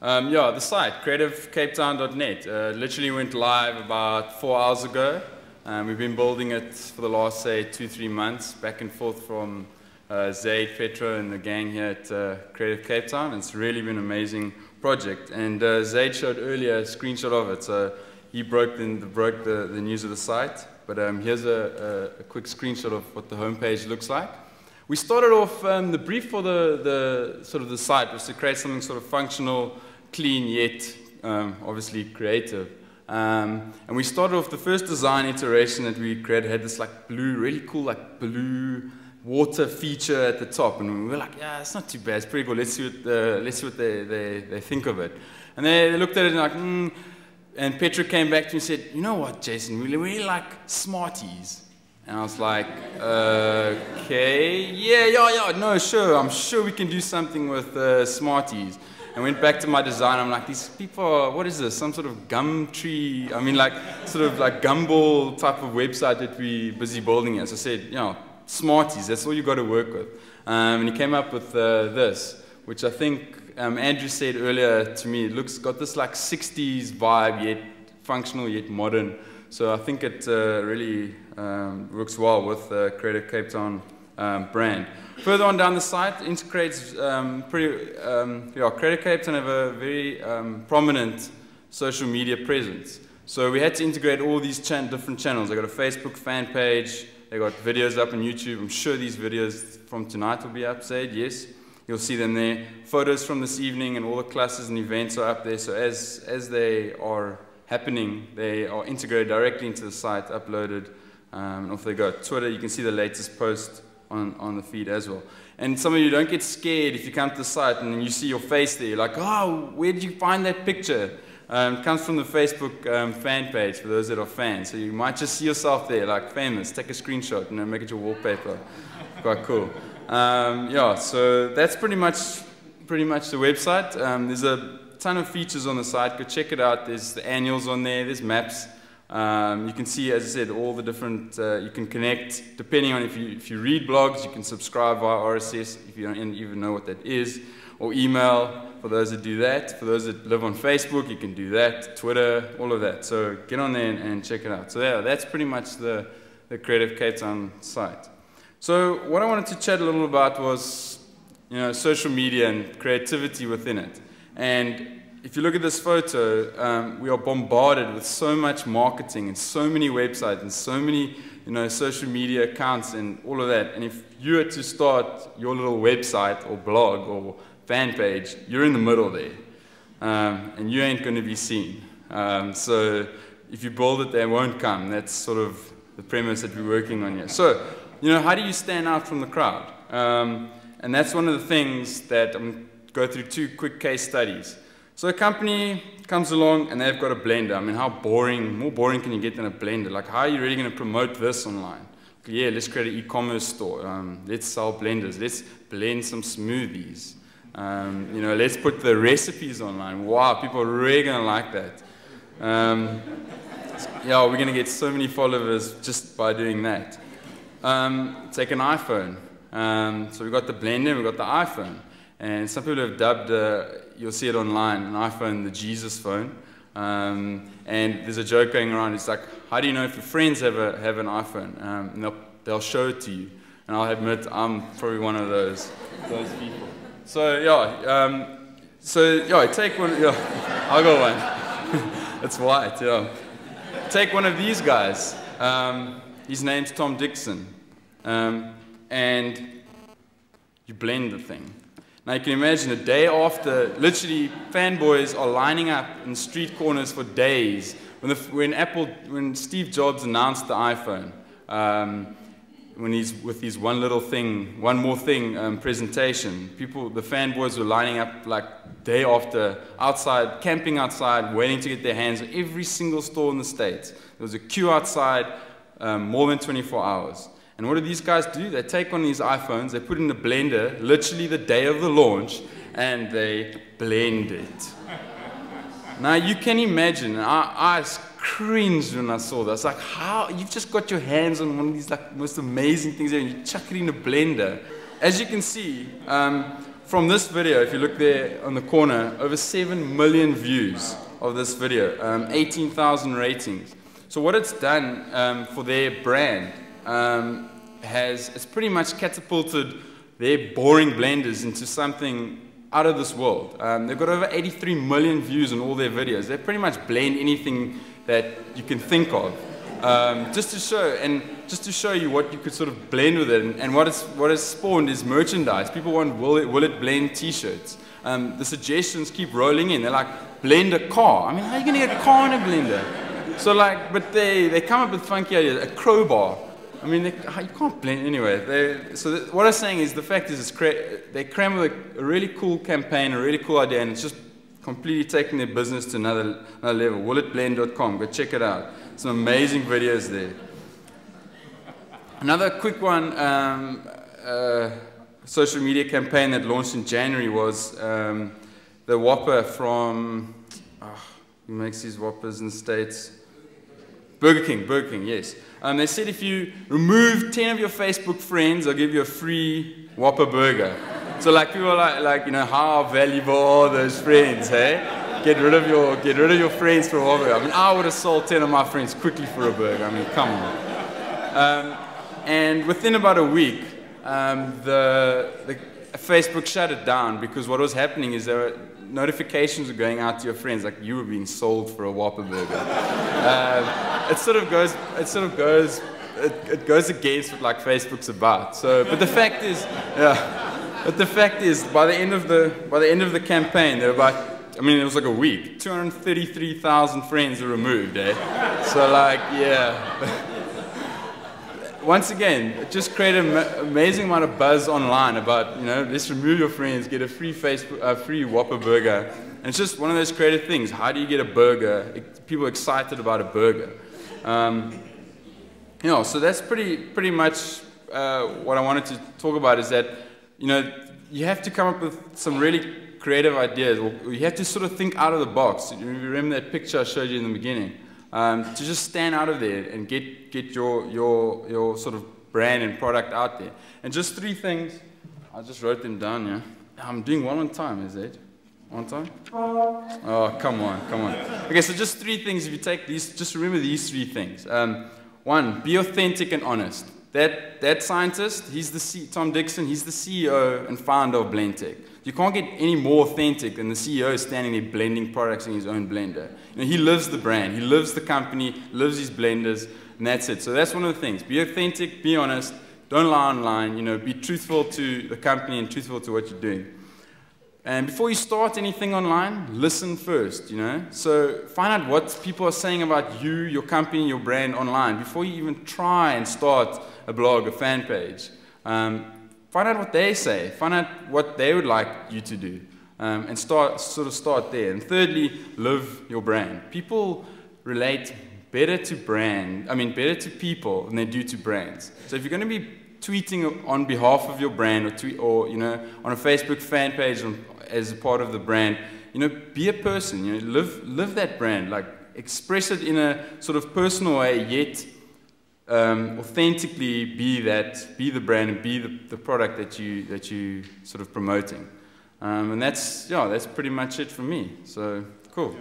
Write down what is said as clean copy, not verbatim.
Yeah, the site, creativecapetown.net, literally went live about 4 hours ago. We've been building it for the last, say, 2-3 months, back and forth from Zaid, Petro, and the gang here at Creative Cape Town. It's really been an amazing project. And Zaid showed earlier a screenshot of it, so he broke the news of the site. But here's a quick screenshot of what the homepage looks like. We started off, the brief for the site was to create something sort of functional, clean, yet obviously creative. And we started off, the first design iteration that we created had this like blue, really cool like blue water feature at the top, and we were like, yeah, it's not too bad, it's pretty cool. Let's see what they think of it. And they looked at it and like, And Petra came back to me and said, you know what, Jason, we really like Smarties. And I was like, okay, yeah, no, sure, I'm sure we can do something with Smarties. And went back to my design, I'm like, these people, what is this, some sort of gum tree, I mean like, sort of like gumball type of website that we're busy building here. So I said, you know, Smarties, that's all you got to work with. And he came up with this, which I think Andrew said earlier to me, got this like 60s vibe, yet functional, yet modern. So I think it really works well with the Creative Cape Town brand. Further on down the site, integrates Creative Cape Town have a very prominent social media presence. So we had to integrate all these different channels. They got a Facebook fan page, they got videos up on YouTube. I'm sure these videos from tonight will be up, Zaid, yes. You'll see them there. Photos from this evening and all the classes and events are up there. So as they are happening, they are integrated directly into the site, uploaded, and off they go. Twitter, you can see the latest post on the feed as well. And some of you don't get scared if you come to the site and you see your face there. You're like, oh, where did you find that picture? It comes from the Facebook fan page for those that are fans. So you might just see yourself there, like famous. Take a screenshot and make it your wallpaper. Quite cool. Yeah, so that's pretty much the website. There's a ton of features on the site. Go check it out. There's the annuals on there. There's maps. You can see, as I said, all the different. You can connect depending on if you read blogs. You can subscribe via RSS if you don't even know what that is, or email for those that do that. For those that live on Facebook, you can do that. Twitter, all of that. So get on there and check it out. So yeah, that's pretty much the Creative Cape Town site. So what I wanted to chat a little about was, social media and creativity within it. And if you look at this photo, we are bombarded with so much marketing and so many websites and so many, social media accounts and all of that. And if you were to start your little website or blog or fan page, you're in the middle there, and you ain't going to be seen. So if you build it, they won't come. That's sort of the premise that we're working on here. So, how do you stand out from the crowd? And that's one of the things that I'm going to go through 2 quick case studies. So a company comes along and they've got a blender. I mean, how more boring can you get than a blender? Like, how are you really going to promote this online? Yeah, let's create an e-commerce store. Let's sell blenders. Let's blend some smoothies. Let's put the recipes online. Wow, people are really going to like that. Yeah, we're going to get so many followers just by doing that. Take an iPhone. So we've got the blender, we've got the iPhone. And some people have dubbed, you'll see it online, an iPhone, the Jesus phone. And there's a joke going around, it's like, how do you know if your friends have an iPhone? And they'll show it to you. And I'll admit, I'm probably one of those people. So yeah, take one, yeah, I'll go one. It's white, yeah. Take one of these guys. His name's Tom Dixon. And you blend the thing. Now you can imagine a day after, literally fanboys are lining up in street corners for days. When Steve Jobs announced the iPhone, when he's with his one more thing presentation, the fanboys were lining up like day after, outside, camping outside, waiting to get their hands on every single store in the States. There was a queue outside more than 24 hours. And what do these guys do? They take one of these iPhones, they put it in the blender, literally the day of the launch, and they blend it. Now you can imagine, our eyes cringed when I saw that. I was like, how? You've just got your hands on one of these like most amazing things there, and you chuck it in a blender. As you can see, from this video, if you look there on the corner, over 7 million views of this video, 18,000 ratings. So what it's done for their brand it's pretty much catapulted their boring blenders into something out of this world. They've got over 83 million views on all their videos. They pretty much blend anything that you can think of. Just to show you what you could sort of blend with it, and what it's spawned is merchandise. People want will it blend t-shirts. The suggestions keep rolling in. They're like, blend a car. I mean, how are you going to get a car in a blender? So like, but they come up with funky ideas. A crowbar. I mean, you can't blend anyway. What I'm saying is, the fact is, they cram with a really cool campaign, a really cool idea, and it's just completely taking their business to another level. Willitblend.com, go check it out. Some amazing videos there. Another quick one, social media campaign that launched in January was the Whopper from, who makes these Whoppers in the States? Burger King, yes. They said if you remove 10 of your Facebook friends, they'll give you a free Whopper burger. So like people are like, you know, how valuable are those friends, hey? Get rid of your friends for a Whopper. I mean, I would have sold 10 of my friends quickly for a burger. I mean, come on. And within about a week, Facebook shut it down, because what was happening is notifications were going out to your friends like you were being sold for a Whopper burger. It goes against what like Facebook's about. So, but the fact is, by the end of the campaign, there were about, I mean, it was like a week. 233,000 friends were removed, eh? So like, yeah. Once again, it just created an amazing amount of buzz online about, you know, let's remove your friends, get a free free Whopper burger. And it's just one of those creative things. How do you get a burger? People are excited about a burger. You know, so that's pretty much what I wanted to talk about, is that, you know, you have to come up with some really creative ideas, or you have to sort of think out of the box. You remember that picture I showed you in the beginning? To just stand out of there and get your sort of brand and product out there. And just 3 things, I just wrote them down, yeah. I'm doing one on time, is it? On time? Oh, come on. Okay, so just 3 things. If you take these, just remember these 3 things. 1, be authentic and honest. That scientist, Tom Dixon, he's the CEO and founder of Blendtec. You can't get any more authentic than the CEO standing there blending products in his own blender. You know, he lives the brand, he lives the company, lives his blenders, and that's it. So that's one of the things. Be authentic, be honest, don't lie online, you know, be truthful to the company and truthful to what you're doing. And before you start anything online, listen first, you know. So find out what people are saying about you, your company, your brand online before you even try and start a blog, a fan page. Find out what they say. Find out what they would like you to do, and start there. And thirdly, live your brand. People relate better to people than they do to brands. So if you're going to be tweeting on behalf of your brand, or you know, on a Facebook fan page as a part of the brand, you know, be a person. You know, live that brand. Like, express it in a sort of personal way, yet authentically be the brand and be the product that you sort of promoting. And that's pretty much it for me. So cool.